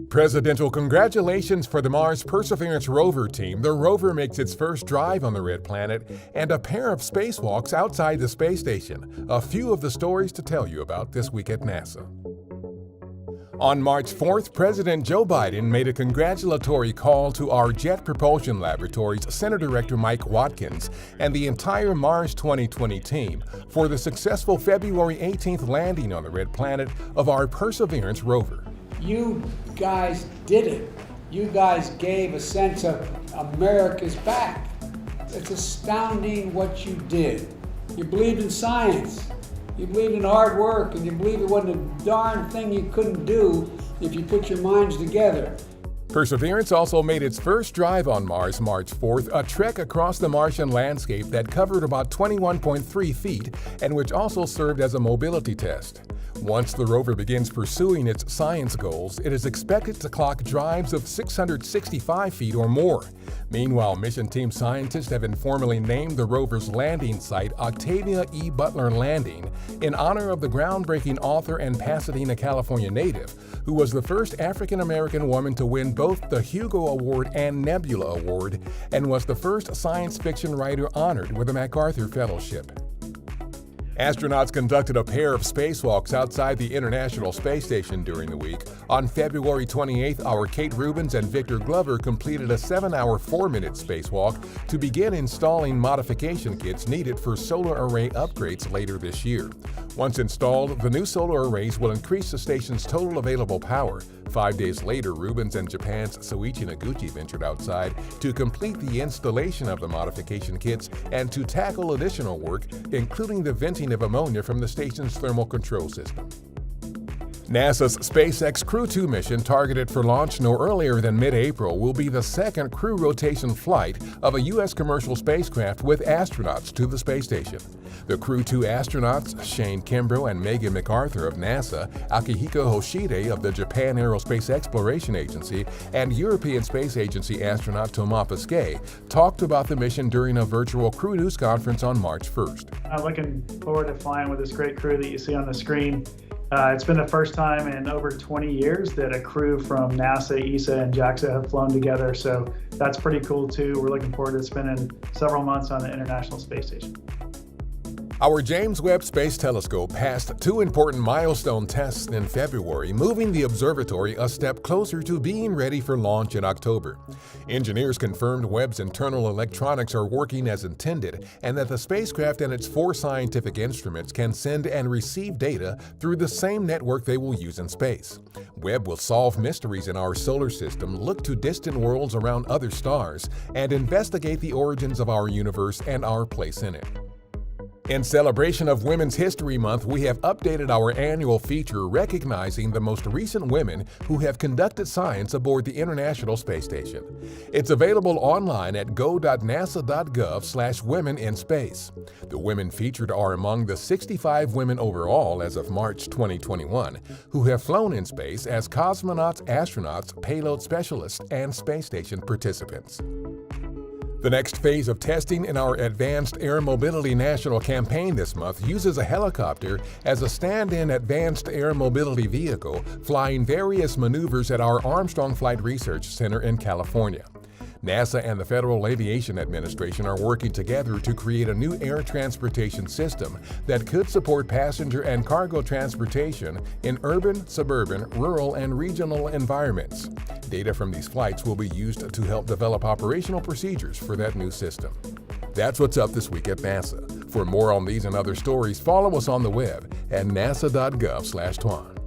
Presidential congratulations for the Mars Perseverance rover team. The rover makes its first drive on the red planet and a pair of spacewalks outside the space station. A few of the stories to tell you about this week at NASA. On March 4th, President Joe Biden made a congratulatory call to our Jet Propulsion Laboratories Center Director Mike Watkins and the entire Mars 2020 team for the successful February 18th landing on the red planet of our Perseverance rover. You guys did it. You guys gave a sense of America's back. It's astounding what you did. You believed in science. You believed in hard work, and you believed it wasn't a darn thing you couldn't do if you put your minds together. Perseverance also made its first drive on Mars March 4th, a trek across the Martian landscape that covered about 21.3 feet and which also served as a mobility test. Once the rover begins pursuing its science goals, it is expected to clock drives of 665 feet or more. Meanwhile, mission team scientists have informally named the rover's landing site Octavia E. Butler Landing in honor of the groundbreaking author and Pasadena, California native, who was the first African-American woman to win both the Hugo Award and Nebula Award and was the first science fiction writer honored with a MacArthur Fellowship. Astronauts conducted a pair of spacewalks outside the International Space Station during the week. On February 28th, our Kate Rubins and Victor Glover completed a 7-hour, 4-minute spacewalk to begin installing modification kits needed for solar array upgrades later this year. Once installed, the new solar arrays will increase the station's total available power. 5 days later, Rubins and Japan's Soichi Noguchi ventured outside to complete the installation of the modification kits and to tackle additional work, including the venting of ammonia from the station's thermal control system. NASA's SpaceX Crew 2 mission, targeted for launch no earlier than mid-April, will be the second crew rotation flight of a U.S. commercial spacecraft with astronauts to the space station. The Crew 2 astronauts, Shane Kimbrough and Megan MacArthur of NASA, Akihiko Hoshide of the Japan Aerospace Exploration Agency, and European Space Agency astronaut Thomas Pesquet, talked about the mission during a virtual crew news conference on March 1st. I'm looking forward to flying with this great crew that you see on the screen. It's been the first time in over 20 years that a crew from NASA, ESA, and JAXA have flown together, so that's pretty cool too. We're looking forward to spending several months on the International Space Station. Our James Webb Space Telescope passed 2 important milestone tests in February, moving the observatory a step closer to being ready for launch in October. Engineers confirmed Webb's internal electronics are working as intended and that the spacecraft and its 4 scientific instruments can send and receive data through the same network they will use in space. Webb will solve mysteries in our solar system, look to distant worlds around other stars, and investigate the origins of our universe and our place in it. In celebration of Women's History Month, we have updated our annual feature recognizing the most recent women who have conducted science aboard the International Space Station. It's available online at go.nasa.gov/women-in-space. The women featured are among the 65 women overall as of March 2021 who have flown in space as cosmonauts, astronauts, payload specialists, and space station participants. The next phase of testing in our Advanced Air Mobility National Campaign this month uses a helicopter as a stand-in advanced air mobility vehicle, flying various maneuvers at our Armstrong Flight Research Center in California. NASA and the Federal Aviation Administration are working together to create a new air transportation system that could support passenger and cargo transportation in urban, suburban, rural, and regional environments. Data from these flights will be used to help develop operational procedures for that new system. That's what's up this week at NASA. For more on these and other stories, follow us on the web at nasa.gov/twan.